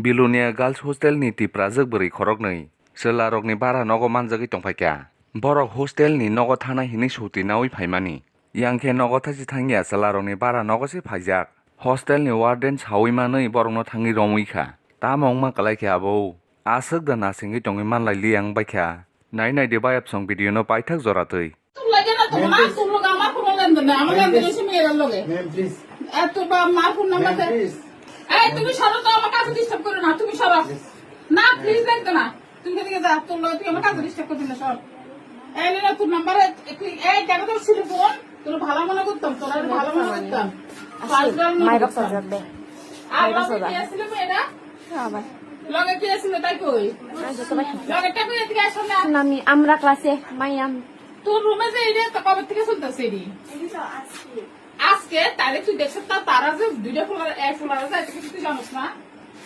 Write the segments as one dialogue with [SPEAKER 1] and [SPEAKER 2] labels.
[SPEAKER 1] Bilunia Girls Hostel ni tiprazak beri khorok nei. Selarok ni bara nogo manjagi tongpaikya. Borok hostel ni nogo thana hini suti nawi phaimani. Yangkhe nogo thasi thangya selarok ni bara nogo si phaijak. Hostel ni warden sawi manui borok no thangi romuikha. Tamong ma kalaikha abo. Asuk da nasingi tongi manlai liang baikha. Nai de bayap song video no paithak joratui.
[SPEAKER 2] তুমি সরো তো আমার কাছে disturb করো না তুমি সরো না প্লিজ দেখতো না তুমি এদিকে যা তোর লগে তুই আমার কাছে ডিস্টার্ব করবি না সর এই না তোর নাম্বারে এই দেখো তো ছিল ফোন তোর ভালো মনে করতাম তোর আর ভালো মনে করতাম
[SPEAKER 3] মাইরা সাজাবে
[SPEAKER 2] আর লগে কি আসলে মেয়েরা
[SPEAKER 3] আবার
[SPEAKER 2] লগে কি আসলে তাই কই লগে টা কই এদিকে আসো না
[SPEAKER 3] আমি আমরা ক্লাসে মাইয়াম
[SPEAKER 2] তোর রুমে যে এইটা তো কবে থেকে চলতেছে এডি আজকে তাহলে তুই দেখছিস তারা যে দুইটা ফুলার যায় এটা তুই জানিস না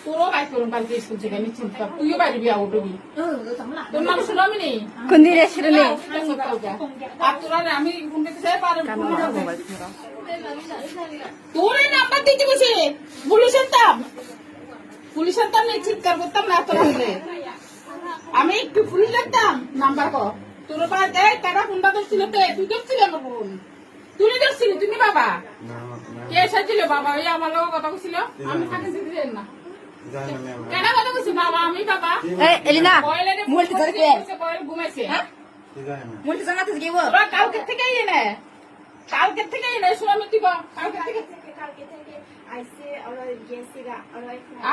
[SPEAKER 2] তোরও বাইক করুন কালকে স্কুল থেকে নিশ্চিন্ত তুইও বাইরে বিয়া উঠবি তোর নাম শুনবি নেই
[SPEAKER 3] কোন দিন এসে নে
[SPEAKER 2] আর তোরা আমি ফোন দিতে চাই পারে তোর এই নাম্বার দিতে বসে পুলিশের তাম নেই চিৎকার করতাম না তোর হলে আমি একটু পুলিশ লাগতাম নাম্বার কর তোর বাদ দেখ কারা ফোনটা ধরছিল তুই ধরছিলি আমার ফোন তুমি ধরছিলি তুমি বাবা কে এসেছিল বাবা ওই আমার লোক কথা বলছিল আমি থাকি দিলেন না কেন কথা বলছি বাবা আমি বাবা
[SPEAKER 3] এলিনা মুলটি ধরে কে
[SPEAKER 2] বয়েল ঘুমাইছে
[SPEAKER 3] মুলটি জানাতে গিয়ে
[SPEAKER 2] ওরা কালকে থেকেই এনে শুনামি দিব কালকে থেকে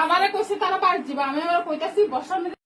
[SPEAKER 2] আমারে কইছে তারা বাড়ি যাবা আমি আবার কইতাছি বর্ষার